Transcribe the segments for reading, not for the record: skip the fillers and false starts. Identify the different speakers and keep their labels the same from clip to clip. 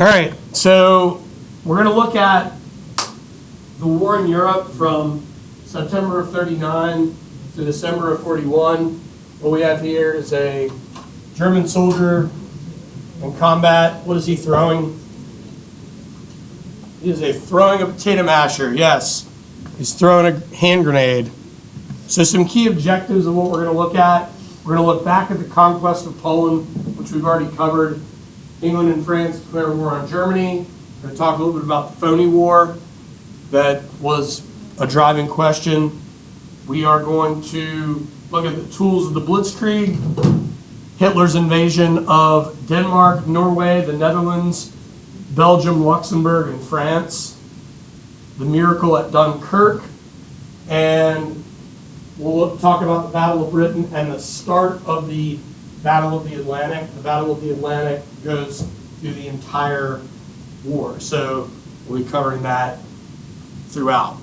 Speaker 1: All right, so we're going to look at the war in Europe from September of 39 to December of 41. What we have here is a German soldier in combat. What is he throwing? He is throwing a potato masher, yes. He's throwing a hand grenade. So some key objectives of what we're going to look at. We're going to look back at the conquest of Poland, which we've already covered. England and France declare war on Germany. We're going to talk a little bit about the phony war that was a driving question. We are going to look at the tools of the Blitzkrieg, Hitler's invasion of Denmark, Norway, the Netherlands, Belgium, Luxembourg, and France, the miracle at Dunkirk, and we'll talk about the Battle of Britain and the start of the Battle of the Atlantic. The Battle of the Atlantic goes through the entire war, so we'll be covering that throughout.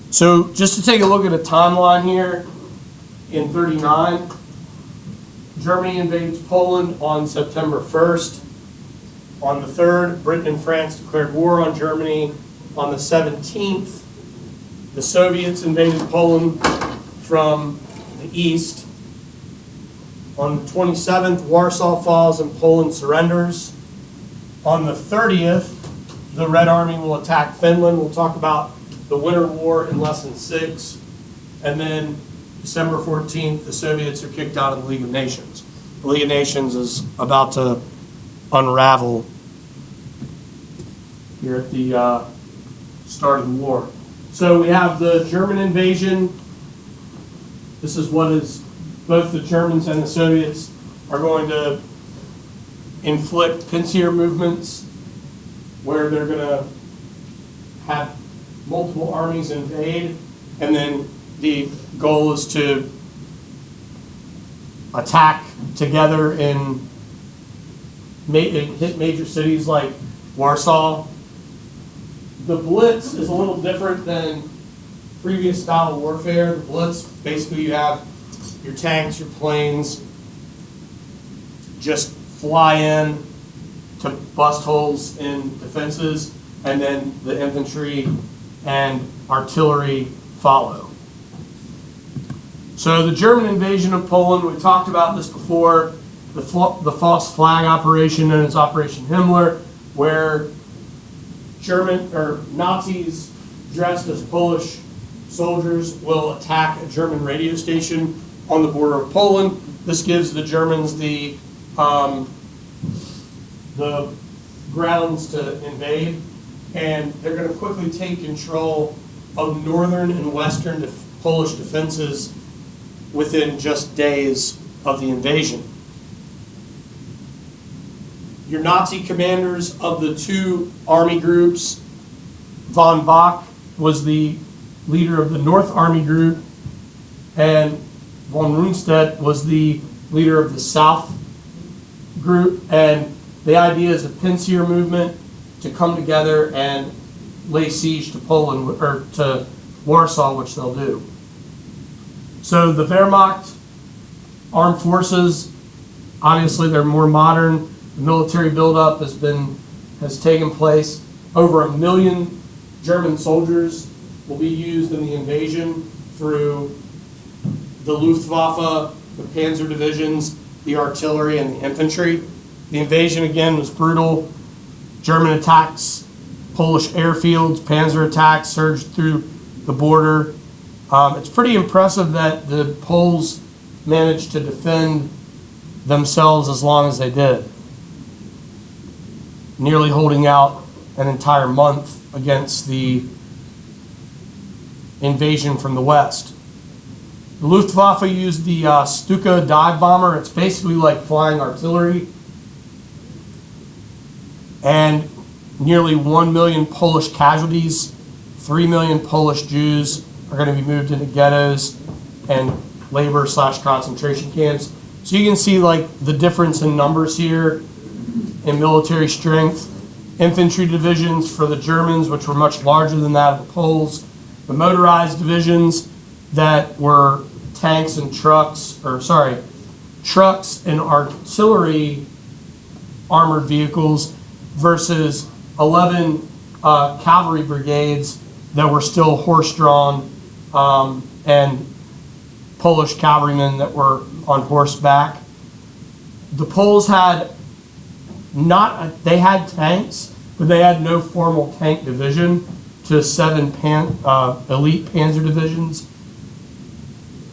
Speaker 1: So just to take a look at a timeline here, in 39, Germany invades Poland on September 1st. On the 3rd, Britain and France declared war on Germany. On the 17th, the Soviets invaded Poland from the east. On the 27th, Warsaw falls and Poland surrenders. On the 30th, the Red Army will attack Finland. We'll talk about the Winter War in Lesson 6. And then December 14th, the Soviets are kicked out of the League of Nations. The League of Nations is about to unravel here at the start of the war. So we have the German invasion. This is what is both the Germans and the Soviets are going to inflict pincer movements where they're going to have multiple armies invade, and then the goal is to attack together and hit major cities like Warsaw. The Blitz is a little different than previous style warfare. The Blitz, basically you have your tanks, your planes, just fly in to bust holes in defenses, and then the infantry and artillery follow. So the German invasion of Poland, we talked about this before, the false flag operation known as Operation Himmler, where Nazis dressed as Polish soldiers will attack a German radio station on the border of Poland. This gives the Germans the grounds to invade, and they're going to quickly take control of northern and western Polish defenses within just days of the invasion. Your Nazi commanders of the two army groups, von Bock was the leader of the North Army Group, and von Rundstedt was the leader of the South Group, and the idea is a pincer movement to come together and lay siege to Poland, or to Warsaw, which they'll do. So the Wehrmacht armed forces, obviously they're more modern. The military buildup has taken place. Over 1 million German soldiers will be used in the invasion through the Luftwaffe, the panzer divisions, the artillery, and the infantry. The invasion, again, was brutal. German attacks, Polish airfields, panzer attacks surged through the border. It's pretty impressive that the Poles managed to defend themselves as long as they did, nearly holding out an entire month against the invasion from the west. The Luftwaffe used the Stuka dive bomber. It's basically like flying artillery. And nearly 1 million Polish casualties, 3 million Polish Jews are going to be moved into ghettos and labor/concentration camps. So you can see like the difference in numbers here in military strength. Infantry divisions for the Germans, which were much larger than that of the Poles. The motorized divisions that were trucks and artillery armored vehicles versus 11 cavalry brigades that were still horse-drawn, and Polish cavalrymen that were on horseback. The Poles had they had tanks, but they had no formal tank division to 7 elite panzer divisions.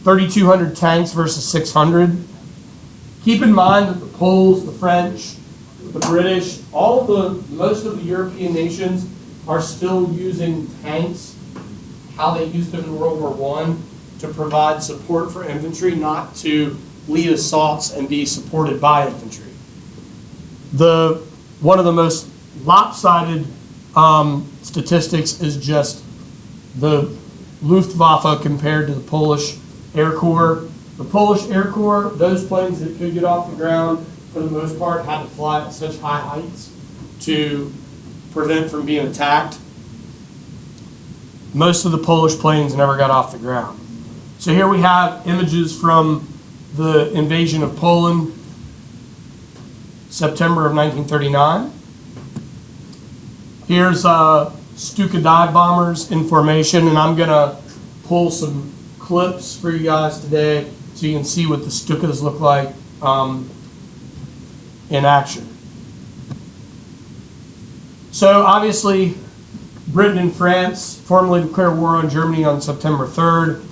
Speaker 1: 3,200 tanks versus 600. Keep in mind that the Poles, the French, the British, most of the European nations are still using tanks, how they used them in World War I, to provide support for infantry, not to lead assaults and be supported by infantry. One of the most lopsided statistics is just the Luftwaffe compared to the Polish Air Corps. The Polish Air Corps, those planes that could get off the ground, for the most part, had to fly at such high heights to prevent from being attacked. Most of the Polish planes never got off the ground. So here we have images from the invasion of Poland, September of 1939. Here's Stuka dive bombers in formation, and I'm gonna pull some clips for you guys today so you can see what the Stukas look like in action. So obviously, Britain and France formally declared war on Germany on September 3rd.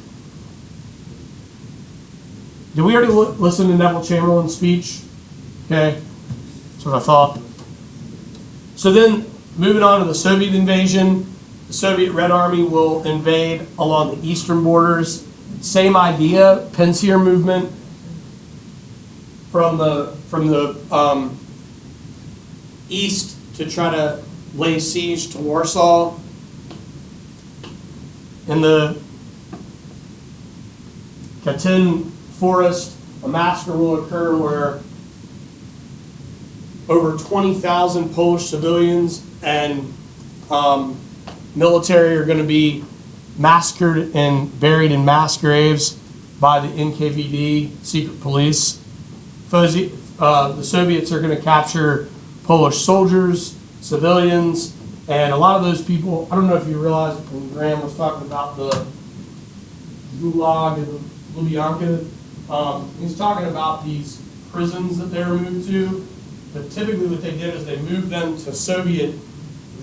Speaker 1: Did we already listen to Neville Chamberlain's speech? Okay, that's what I thought. So then, moving on to the Soviet invasion, the Soviet Red Army will invade along the eastern borders. Same idea, Pensier movement from the east to try to lay siege to Warsaw. In the Katyn forest, a massacre will occur where over 20,000 Polish civilians and military are going to be massacred and buried in mass graves by the NKVD secret police. The Soviets are going to capture Polish soldiers, civilians, and a lot of those people, I don't know if you realize when Graham was talking about the Gulag and Lubyanka, he's talking about these prisons that they were moved to, but typically what they did is they moved them to Soviet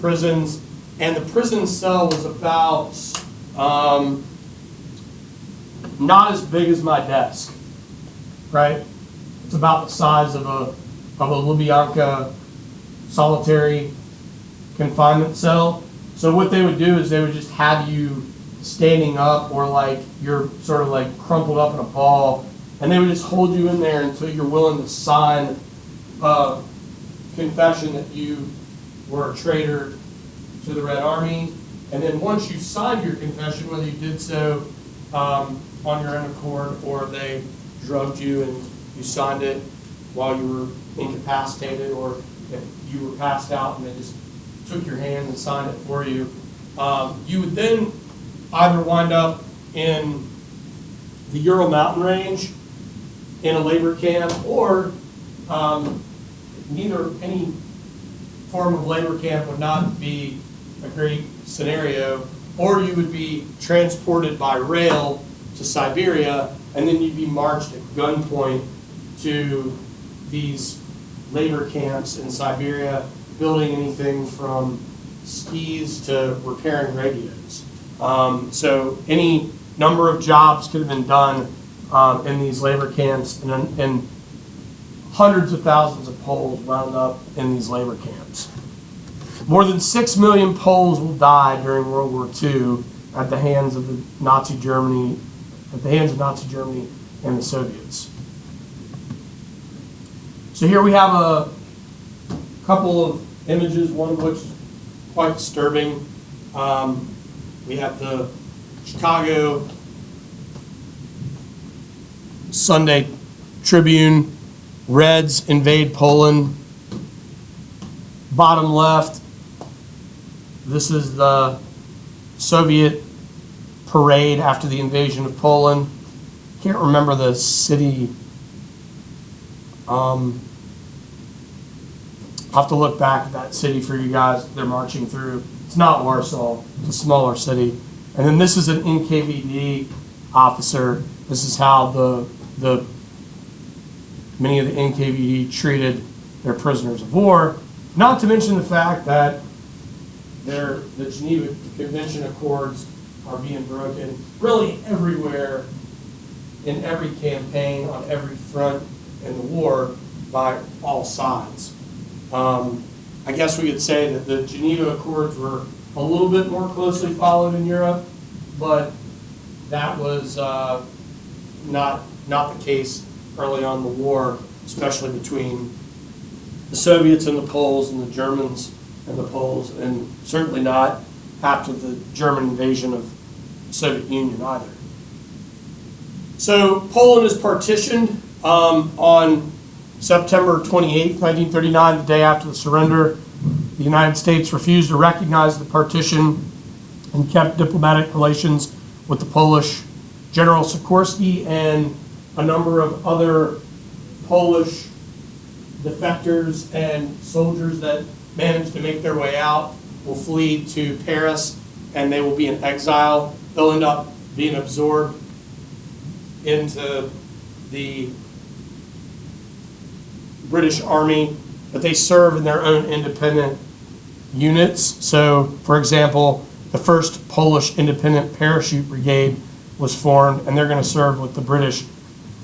Speaker 1: prisons, and the prison cell was about not as big as my desk, right? It's about the size of a Lubyanka solitary confinement cell. So what they would do is they would just have you standing up, or like you're sort of like crumpled up in a ball, and they would just hold you in there until you're willing to sign a confession that you were a traitor to the Red Army. And then once you signed your confession, whether you did so on your own accord or they drugged you and you signed it while you were incapacitated, or if you were passed out and they just took your hand and signed it for you, you would then either wind up in the Ural Mountain Range in a labor camp, or any form of labor camp would not be a great scenario, or you would be transported by rail to Siberia, and then you'd be marched at gunpoint to these labor camps in Siberia, building anything from skis to repairing radios. So any number of jobs could have been done in these labor camps, and hundreds of thousands of Poles wound up in these labor camps. More than 6 million Poles will die during World War II at the hands of Nazi Germany and the Soviets. So here we have a couple of images, one of which is quite disturbing. We have the Chicago Sunday Tribune, Reds invade Poland. Bottom left, this is the Soviet parade after the invasion of Poland. Can't remember the city. I'll have to look back at that city for you guys they're marching through. It's not Warsaw, it's a smaller city. And then this is an NKVD officer. This is how many of the NKVD treated their prisoners of war. Not to mention the fact that the Geneva Convention Accords are being broken really everywhere, in every campaign, on every front in the war, by all sides. I guess we could say that the Geneva Accords were a little bit more closely followed in Europe, but that was not the case early on in the war, especially between the Soviets and the Poles and the Germans and the Poles, and certainly not after the German invasion of the Soviet Union either. So Poland is partitioned on September 28, 1939, the day after the surrender. The United States refused to recognize the partition and kept diplomatic relations with the Polish General Sikorski and a number of other Polish defectors and soldiers that managed to make their way out will flee to Paris, and they will be in exile. They'll end up being absorbed into the British Army, but they serve in their own independent units. So, for example, the 1st Polish Independent Parachute Brigade was formed, and they're going to serve with the British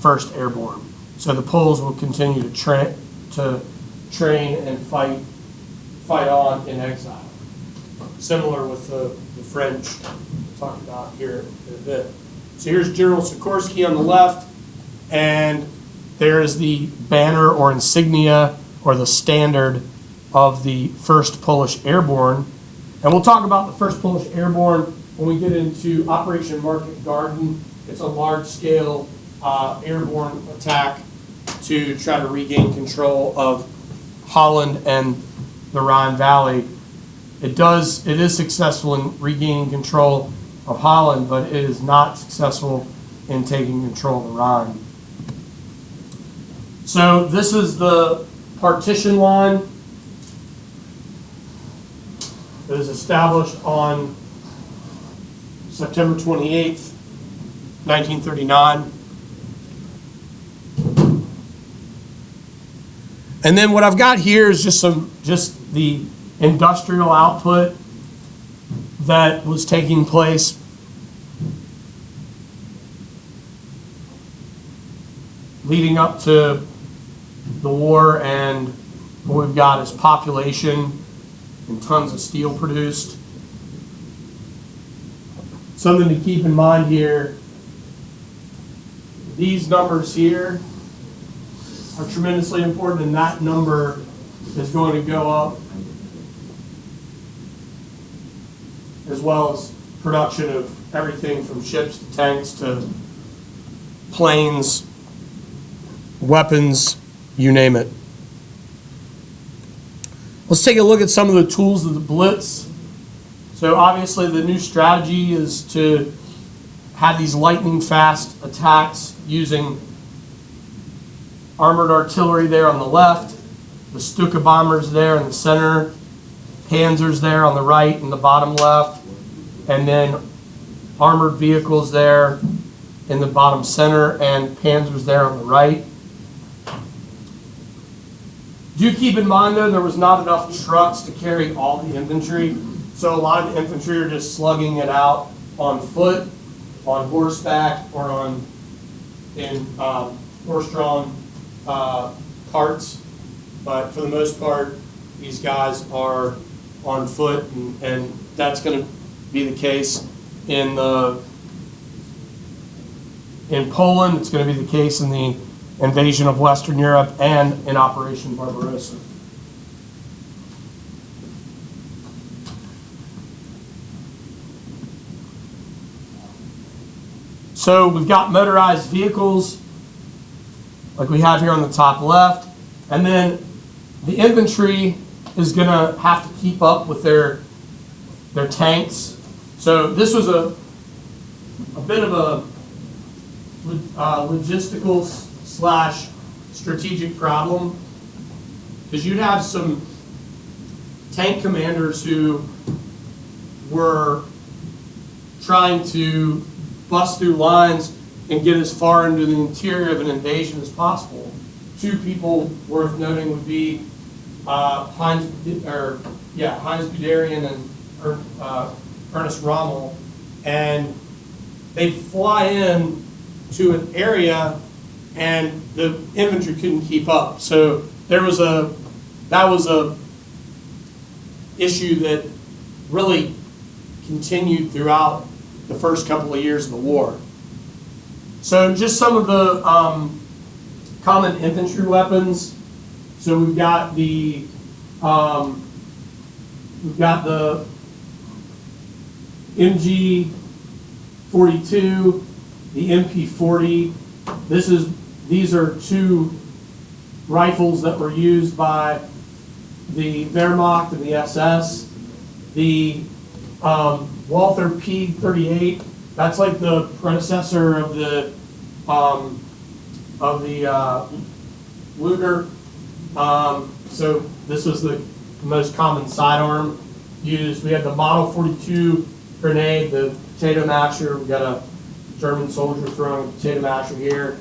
Speaker 1: 1st Airborne. So the Poles will continue to train and fight on in exile. Similar with the French we'll talk about here in a bit. So here's General Sikorski on the left, and there is the banner or insignia or the standard of the 1st Polish Airborne. And we'll talk about the 1st Polish Airborne when we get into Operation Market Garden. It's a large-scale airborne attack to try to regain control of Holland and the Rhine Valley. It is successful in regaining control of Holland, but it is not successful in taking control of the Rhine. So this is the partition line that is established on September 28th, 1939. And then what I've got here is just the industrial output that was taking place leading up to the war, and what we've got is population and tons of steel produced. Something to keep in mind here, these numbers here are tremendously important, and that number is going to go up, as well as production of everything from ships to tanks to planes, weapons, you name it. Let's take a look at some of the tools of the Blitz. So obviously the new strategy is to have these lightning fast attacks using armored artillery there on the left, the Stuka bombers there in the center, Panzers there on the right and the bottom left, and then armored vehicles there in the bottom center and Panzers there on the right. Do keep in mind, though, there was not enough trucks to carry all the infantry, so a lot of the infantry are just slugging it out on foot, on horseback, or in horse-drawn carts. But for the most part, these guys are on foot, and that's going to be the case in Poland. It's going to be the case in the invasion of Western Europe and in Operation Barbarossa. So we've got motorized vehicles like we have here on the top left, and then the infantry is going to have to keep up with their tanks. So this was a bit of a logistical / strategic problem, because you'd have some tank commanders who were trying to bust through lines and get as far into the interior of an invasion as possible. Two people worth noting would be Heinz Guderian and Ernest Rommel, and they'd fly in to an area and the infantry couldn't keep up. So that was a issue that really continued throughout the first couple of years of the war. So just some of the common infantry weapons. So we've got the MG-42, the MP-40. These are two rifles that were used by the Wehrmacht and the SS. The Walther P-38. That's like the predecessor of the Luger. So this was the most common sidearm used. We had the Model 42 grenade, the potato masher. We got a German soldier throwing a potato masher here.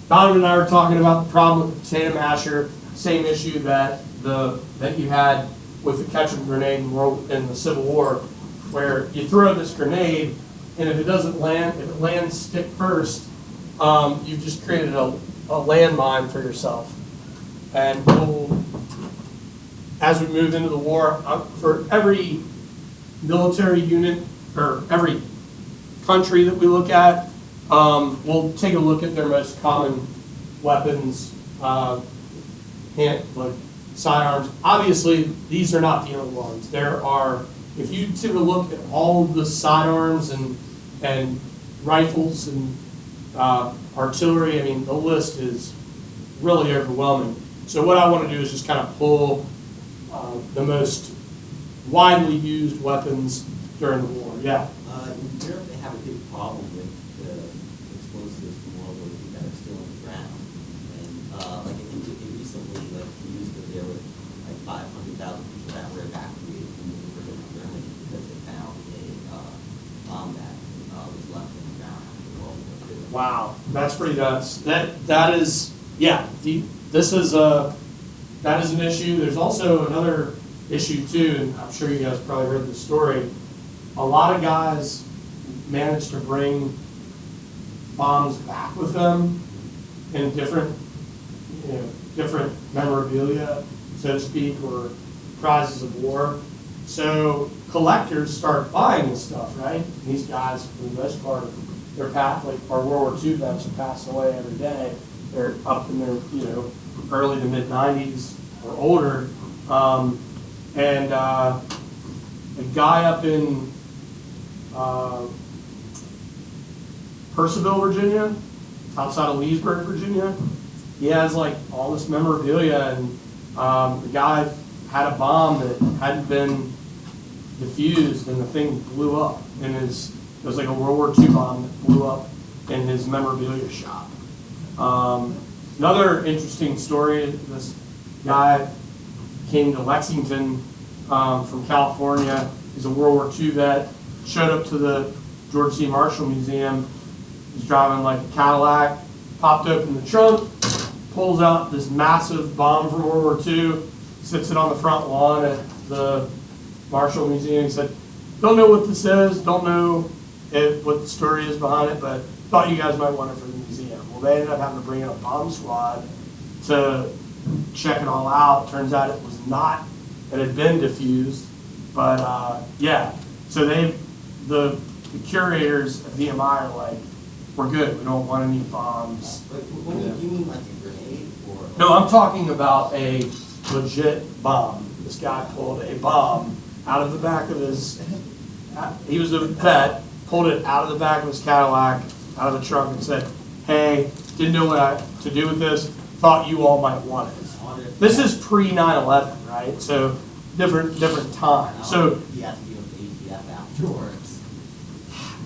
Speaker 1: Donovan and I were talking about the problem with the potato masher, same issue that you had with the Ketchum grenade in the Civil War, where you throw this grenade, and if it doesn't land, if it lands stick first, you've just created a landmine for yourself. And as we move into the war, for every military unit or every country that we look at, we'll take a look at their most common weapons, like sidearms. Obviously, these are not the only ones. There are, if you took a look at all of the sidearms and rifles and artillery, I mean, the list is really overwhelming. So what I want to do is just kind of pull the most widely used weapons during the war. Yeah.
Speaker 2: In Europe, they have a big problem with the explosives from World War II that are still on the ground. And like I think they recently, like used that there were like 500,000 people that were evacuated from Germany because they found a bomb that was left on the ground after World War II.
Speaker 1: Wow, that's pretty nuts. That is, yeah. That is an issue. There's also another issue too, and I'm sure you guys probably heard this story. A lot of guys manage to bring bombs back with them in different memorabilia, so to speak, or prizes of war. So collectors start buying this stuff, right? These guys, for the most part, they're like our World War II vets are passing away every day. They're up in their early to mid 90s or older, and a guy up in Percival, Virginia, outside of Leesburg, Virginia, he has like all this memorabilia, and the guy had a bomb that hadn't been diffused, and the thing blew up in his. It was like a World War II bomb that blew up in his memorabilia shop. Another interesting story, this guy came to Lexington from California. He's a World War II vet, showed up to the George C. Marshall Museum. He's driving like a Cadillac, popped open the trunk, pulls out this massive bomb from World War II, sits it on the front lawn at the Marshall Museum. He said, don't know what this is, don't know what the story is behind it, but thought you guys might want it for the museum. Well, they ended up having to bring in a bomb squad to check it all out. Turns out it was not, it had been diffused, but yeah. So the curators at VMI are like, we're good, we don't want any bombs.
Speaker 2: But you mean like a grenade? Or
Speaker 1: No, I'm talking about a legit bomb. This guy pulled a bomb out of the back of his, he was a vet, pulled it out of the back of his Cadillac, out of the trunk, and said, hey, didn't know what to do with this, thought you all might want it. This is pre 9/11, right? So different time. So
Speaker 2: you have to give ATF afterwards.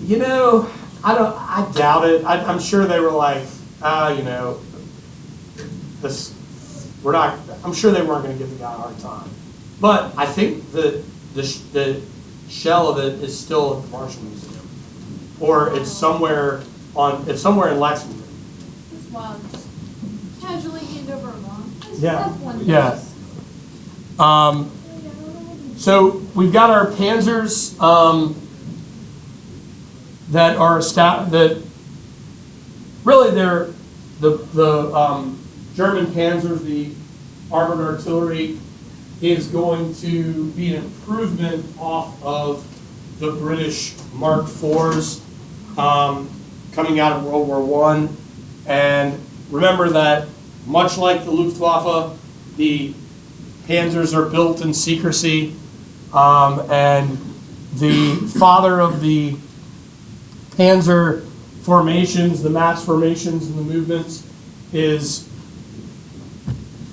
Speaker 1: You know, I doubt it. I'm sure they were like, this, we're not, I'm sure they weren't going to give the guy a hard time. But I think the shell of it is still at the Marshall Museum, or it's somewhere in Lexington.
Speaker 3: That's wild. Just casually hand over a bomb.
Speaker 1: Yeah.
Speaker 3: That's one of
Speaker 1: Yeah.
Speaker 3: those.
Speaker 1: So we've got our Panzers that are that really they're the German Panzers, the armored artillery, is going to be an improvement off of the British Mark IVs coming out of World War I. And remember that much like the Luftwaffe, the Panzers are built in secrecy, and the father of the Panzer formations, the mass formations and the movements, is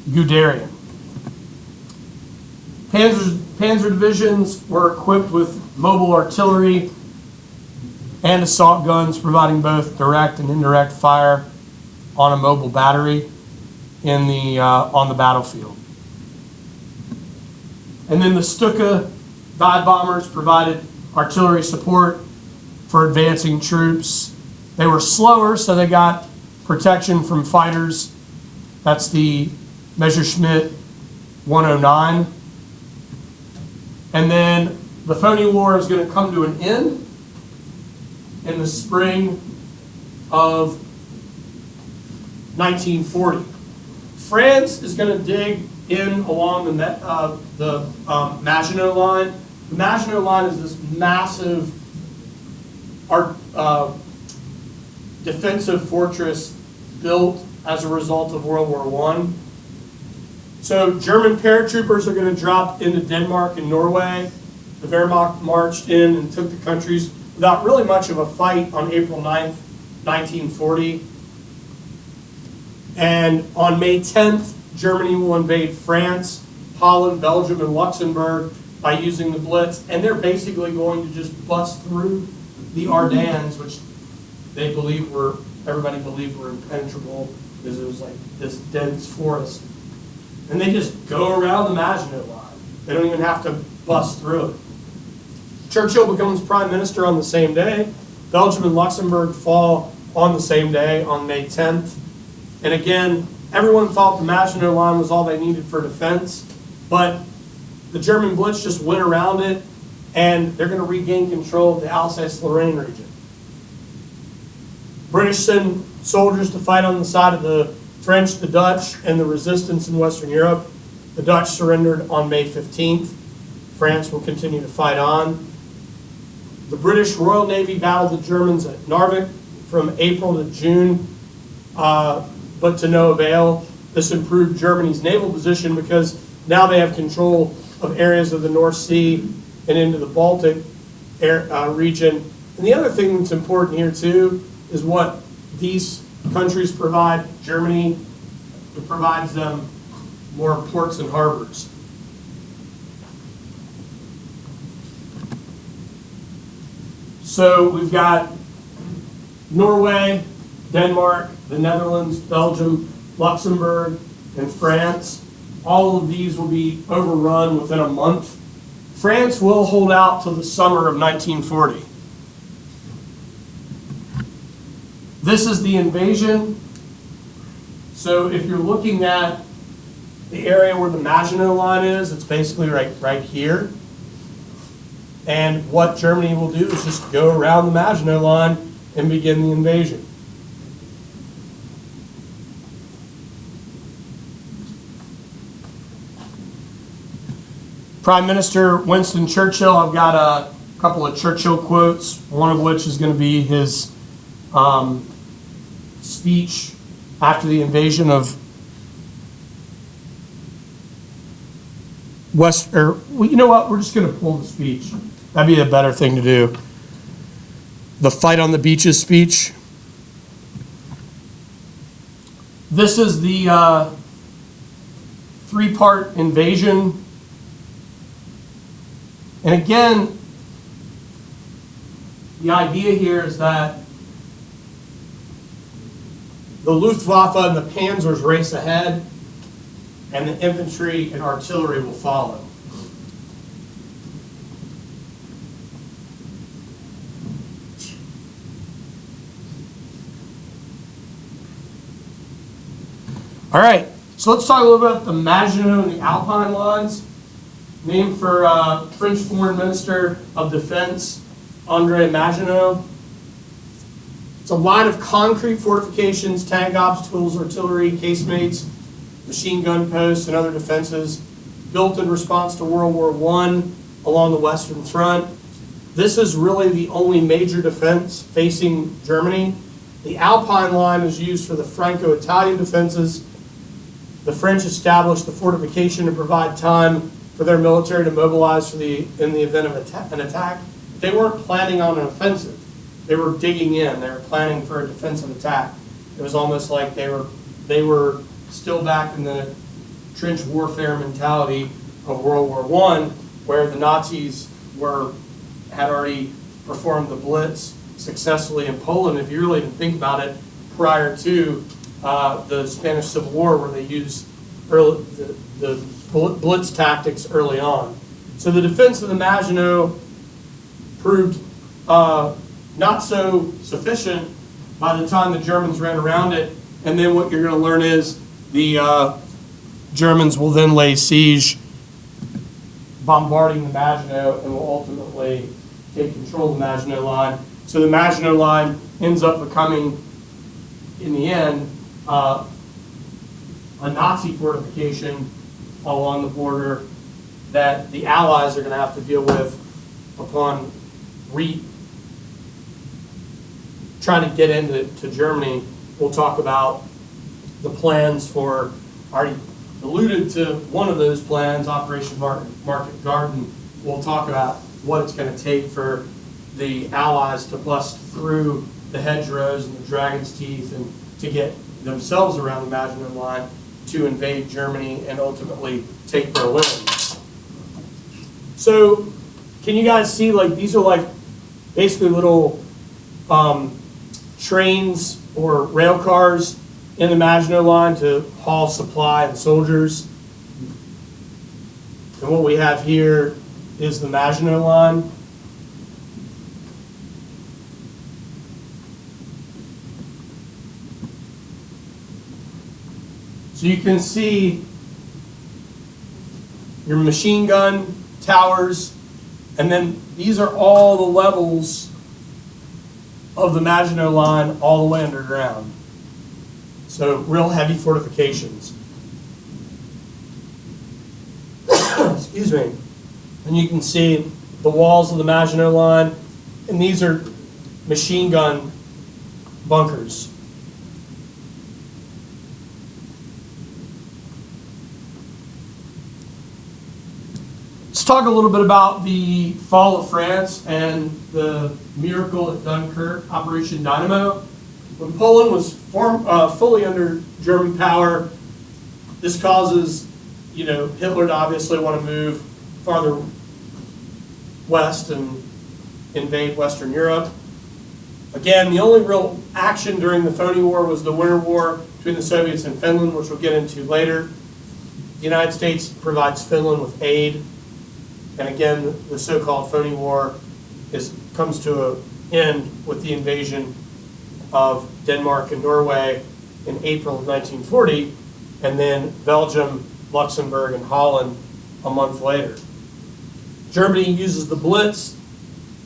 Speaker 1: Guderian. Panzer divisions were equipped with mobile artillery and assault guns, providing both direct and indirect fire on a mobile battery on the battlefield. And then the Stuka dive bombers provided artillery support for advancing troops. They were slower, so they got protection from fighters. That's the Messerschmitt 109. And then the phony war is going to come to an end in the spring of 1940. France is going to dig in along the Maginot Line. The Maginot Line is this massive defensive fortress built as a result of World War I. So German paratroopers are going to drop into Denmark and Norway. The Wehrmacht marched in and took the countries without really much of a fight on April 9th, 1940. And on May 10th, Germany will invade France, Holland, Belgium, and Luxembourg by using the Blitz. And they're basically going to just bust through the Ardennes, which everybody believed were impenetrable because it was like this dense forest. And they just go around the Maginot Line. They don't even have to bust through it. Churchill becomes prime minister on the same day. Belgium and Luxembourg fall on the same day, on May 10th. And again, everyone thought the Maginot Line was all they needed for defense, but the German Blitz just went around it, and they're going to regain control of the Alsace-Lorraine region. British send soldiers to fight on the side of the French, the Dutch, and the resistance in Western Europe. The Dutch surrendered on May 15th. France will continue to fight on. The British Royal Navy battled the Germans at Narvik from April to June, but to no avail. This improved Germany's naval position because now they have control of areas of the North Sea and into the Baltic region. And the other thing that's important here too is what these countries provide. Germany, it provides them more ports and harbors. So we've got Norway, Denmark, the Netherlands, Belgium, Luxembourg, and France. All of these will be overrun within a month. France will hold out till the summer of 1940. This is the invasion. So if you're looking at the area where the Maginot Line is, it's basically right here. And what Germany will do is just go around the Maginot Line and begin the invasion. Prime Minister Winston Churchill, I've got a couple of Churchill quotes, one of which is going to be his speech after the invasion of you know what, we're just going to pull the speech. That'd be a better thing to do. The Fight on the Beaches speech. This is the three-part invasion. And again, the idea here is that the Luftwaffe and the Panzers race ahead, and the infantry and artillery will follow. All right, so let's talk a little bit about the Maginot and the Alpine lines, named for French Foreign Minister of Defense, André Maginot. It's a line of concrete fortifications, tank obstacles, artillery, casemates, machine gun posts, and other defenses built in response to World War I along the Western Front. This is really the only major defense facing Germany. The Alpine line was used for the Franco-Italian defenses. The French established the fortification to provide time for their military to mobilize in the event of an attack. They weren't planning on an offensive. They were digging in. They were planning for a defensive attack. It was almost like they were still back in the trench warfare mentality of World War I, where the Nazis had already performed the Blitz successfully in Poland. If you really even think about it, prior to the Spanish Civil War, where they used the Blitz tactics early on. So the defense of the Maginot proved not so sufficient by the time the Germans ran around it. And then what you're going to learn is the Germans will then lay siege, bombarding the Maginot, and will ultimately take control of the Maginot Line. So the Maginot Line ends up becoming, in the end, a Nazi fortification along the border that the Allies are going to have to deal with upon trying to get into Germany. We'll talk about the plans for, already alluded to one of those plans, Operation Market Garden. We'll talk about what it's going to take for the Allies to bust through the hedgerows and the Dragon's Teeth and to get themselves around the Maginot Line to invade Germany and ultimately take Berlin. So can you guys see, like, these are like basically little trains or rail cars in the Maginot Line to haul supply and soldiers. And what we have here is the Maginot Line. So you can see your machine gun towers, and then these are all the levels of the Maginot Line all the way underground. So real heavy fortifications. Excuse me. And you can see the walls of the Maginot Line, and these are machine gun bunkers. Let's talk a little bit about the fall of France and the miracle at Dunkirk, Operation Dynamo. When Poland was fully under German power, this causes, Hitler to obviously want to move farther west and invade Western Europe. Again, the only real action during the Phony War was the Winter War between the Soviets and Finland, which we'll get into later. The United States provides Finland with aid. And again, the so-called Phony War comes to an end with the invasion of Denmark and Norway in April of 1940, and then Belgium, Luxembourg, and Holland a month later. Germany uses the Blitz,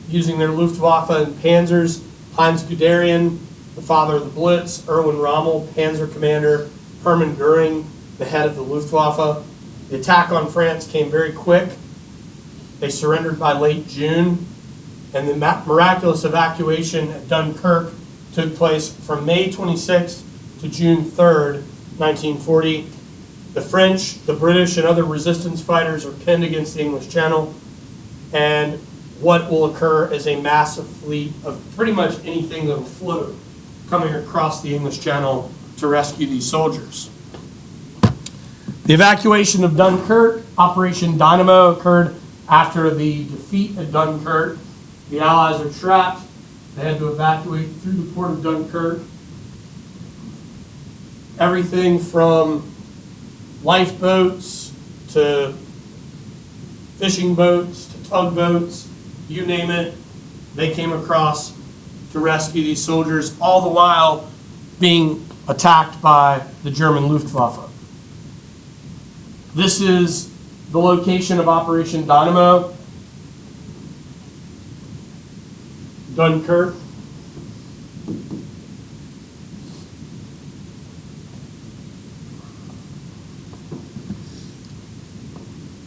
Speaker 1: using their Luftwaffe and Panzers. Heinz Guderian, the father of the Blitz, Erwin Rommel, Panzer commander, Hermann Goering, the head of the Luftwaffe. The attack on France came very quick. They surrendered by late June, and the miraculous evacuation at Dunkirk took place from May 26th to June 3rd, 1940. The French, the British, and other resistance fighters are pinned against the English Channel, and what will occur is a massive fleet of pretty much anything that will float coming across the English Channel to rescue these soldiers. The evacuation of Dunkirk, Operation Dynamo, occurred after the defeat at Dunkirk. The Allies are trapped. They had to evacuate through the port of Dunkirk. Everything from lifeboats to fishing boats to tugboats, you name it, they came across to rescue these soldiers, all the while being attacked by the German Luftwaffe. This is the location of Operation Dynamo, Dunkirk.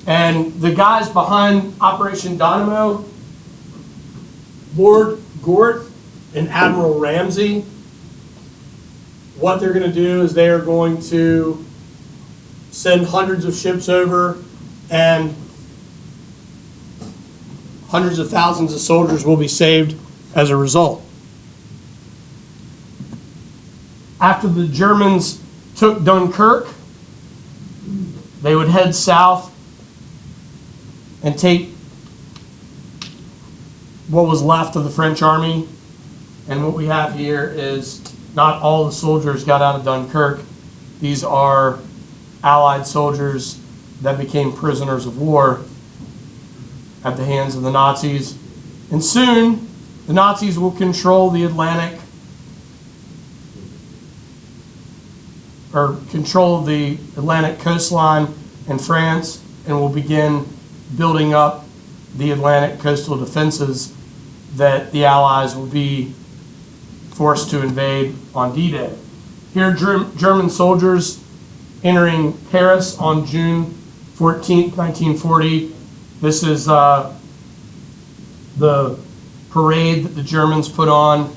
Speaker 1: And the guys behind Operation Dynamo, Lord Gort and Admiral Ramsey, what they're going to do is they are going to send hundreds of ships over, and hundreds of thousands of soldiers will be saved as a result. After the Germans took Dunkirk, they would head south and take what was left of the French army. And what we have here is not all the soldiers got out of Dunkirk. These are Allied soldiers that became prisoners of war at the hands of the Nazis. And soon, the Nazis will control the Atlantic, or control the Atlantic coastline in France, and will begin building up the Atlantic coastal defenses that the Allies will be forced to invade on D-Day. Here, German soldiers entering Paris on June 14th, 1940. This is the parade that the Germans put on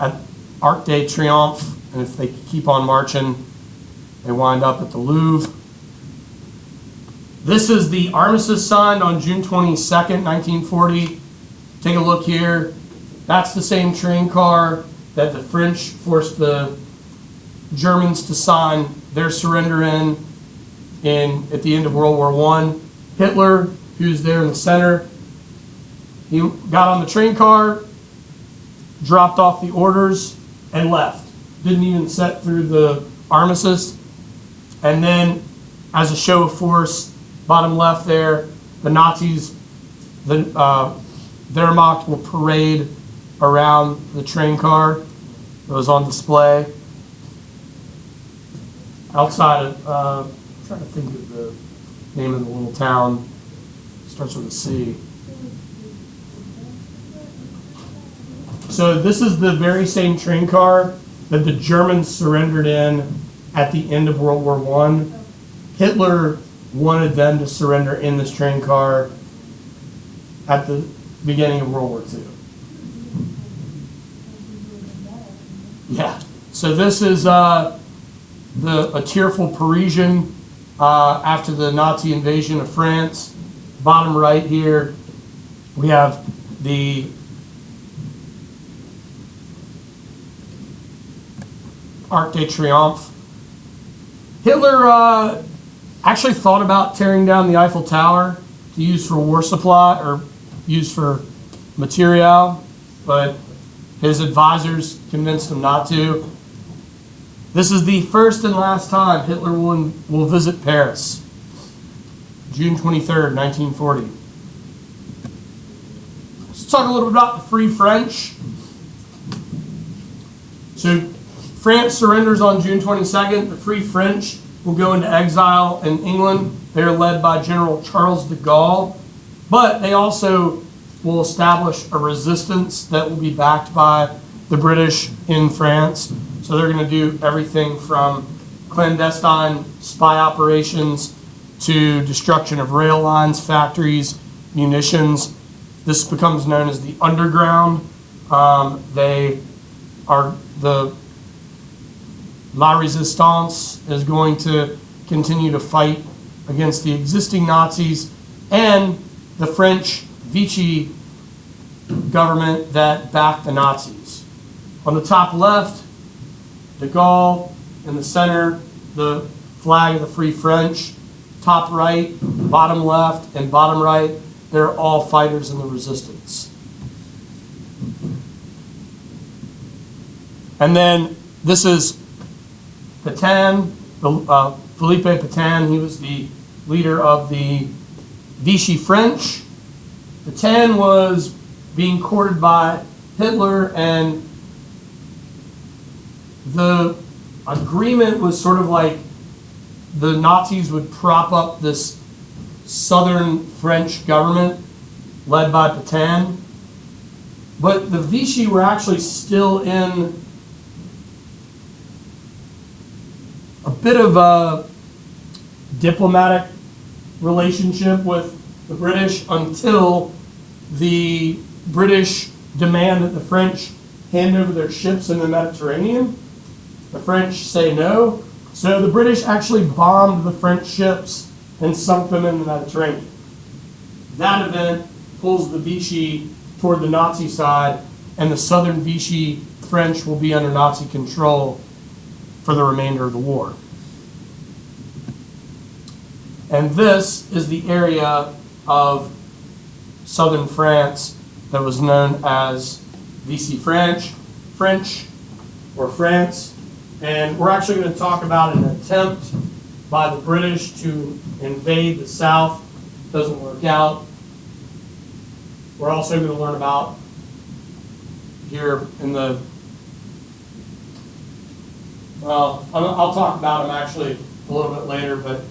Speaker 1: at Arc de Triomphe, and if they keep on marching, they wind up at the Louvre. This is the armistice signed on June 22nd, 1940. Take a look here. That's the same train car that the French forced the Germans to sign their surrender in at the end of World War I. Hitler, who's there in the center, he got on the train car, dropped off the orders, and left. Didn't even sit through the armistice. And then, as a show of force, bottom left there, the Nazis, the Wehrmacht will parade around the train car that was on display. Outside of, I'm trying to think of the name of the little town. It starts with a C. So this is the very same train car that the Germans surrendered in at the end of World War I. Hitler wanted them to surrender in this train car at the beginning of World War II. Yeah. So this is a tearful Parisian after the Nazi invasion of France. Bottom right here, we have the Arc de Triomphe. Hitler actually thought about tearing down the Eiffel Tower to use for war supply or use for material, but his advisors convinced him not to. This is the first and last time Hitler will visit Paris. June 23rd, 1940. Let's talk a little bit about the Free French. So France surrenders on June 22nd. The Free French will go into exile in England. They are led by General Charles de Gaulle, but they also will establish a resistance that will be backed by the British in France. So they're going to do everything from clandestine spy operations to destruction of rail lines, factories, munitions. This becomes known as the underground. They are the La Resistance is going to continue to fight against the existing Nazis and the French Vichy government that backed the Nazis. On the top left, de Gaulle. In the center, the flag of the Free French. Top right, bottom left, and bottom right, they're all fighters in the resistance. And then this is Pétain, Philippe Pétain. He was the leader of the Vichy French. Pétain was being courted by Hitler and the agreement was sort of like the Nazis would prop up this southern French government led by Pétain, but the Vichy were actually still in a bit of a diplomatic relationship with the British until the British demand that the French hand over their ships in the Mediterranean. The French say no. So the British actually bombed the French ships and sunk them in the Mediterranean. That event pulls the Vichy toward the Nazi side, and the southern Vichy French will be under Nazi control for the remainder of the war. And this is the area of southern France that was known as Vichy French, or France. And we're actually going to talk about an attempt by the British to invade the South. Doesn't work out. We're also going to learn about here in the, well, I'll talk about them actually a little bit later, but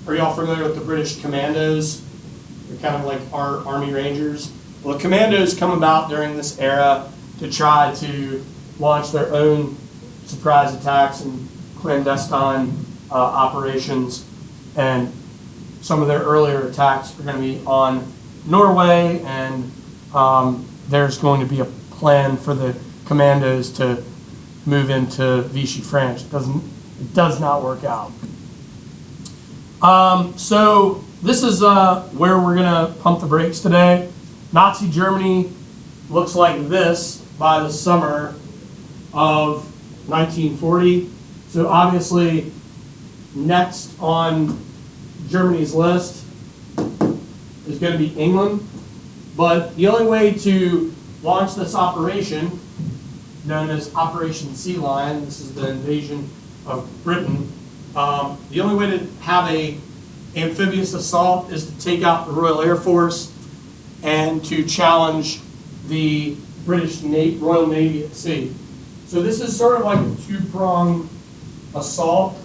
Speaker 1: are y'all familiar with the British Commandos? They're kind of like our Army Rangers. Well, the Commandos come about during this era to try to launch their own surprise attacks and clandestine operations, and some of their earlier attacks are going to be on Norway, and there's going to be a plan for the Commandos to move into Vichy France. It does not work out. So this is where we're going to pump the brakes today. Nazi Germany looks like this by the summer of 1940. So obviously, next on Germany's list is going to be England. But the only way to launch this operation, known as Operation Sea Lion, this is the invasion of Britain, the only way to have a amphibious assault is to take out the Royal Air Force and to challenge the British Royal Navy at sea. So this is sort of like a two-pronged assault,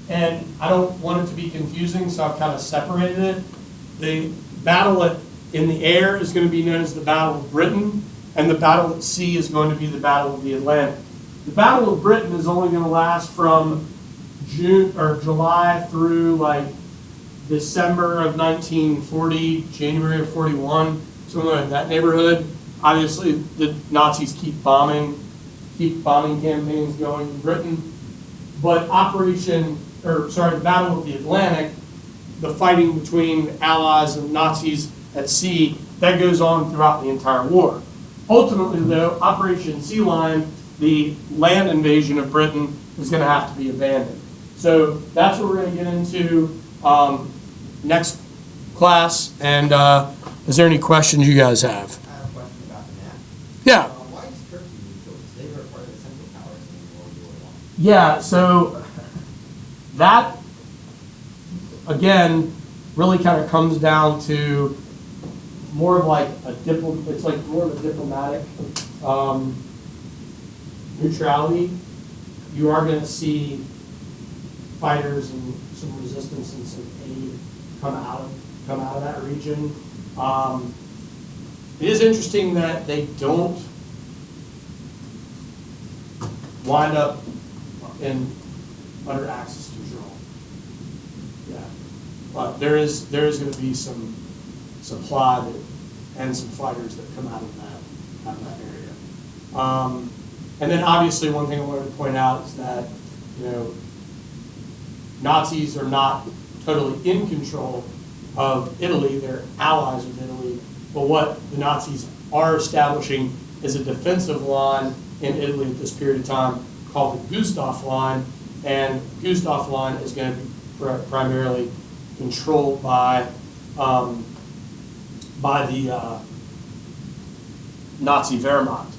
Speaker 1: and I don't want it to be confusing, so I've kind of separated it. The battle in the air is going to be known as the Battle of Britain, and the battle at sea is going to be the Battle of the Atlantic. The Battle of Britain is only going to last from June or July through like December of 1940, January of 41, somewhere in that neighborhood. Obviously, the Nazis keep bombing campaigns going in Britain. But the Battle of the Atlantic, the fighting between Allies and Nazis at sea, that goes on throughout the entire war. Ultimately, though, Operation Sea Lion, the land invasion of Britain, is going to have to be abandoned. So that's what we're going to get into next class. And is there any questions you guys have?
Speaker 2: I have a question about the map.
Speaker 1: Yeah.
Speaker 2: Why is Turkey neutral? Because they were part of the Central Powers in World War I.
Speaker 1: Yeah, so that, again, really kind of comes down to more of like it's like more of a diplomatic neutrality. You are going to see fighters and some resistance and some aid come out of that region. It is interesting that they don't wind up under Axis control. Yeah, but there is going to be some supply and some fighters that come out of that area. And then obviously one thing I wanted to point out is that Nazis are not totally in control of Italy; they're allies with Italy. But what the Nazis are establishing is a defensive line in Italy at this period of time called the Gustav Line, and Gustav Line is going to be primarily controlled by the Nazi Wehrmacht.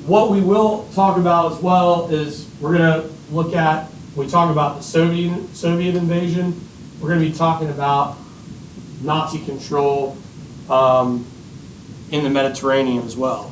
Speaker 1: What we will talk about as well is we're going to look at, when we talk about the Soviet invasion, we're going to be talking about Nazi control in the Mediterranean as well.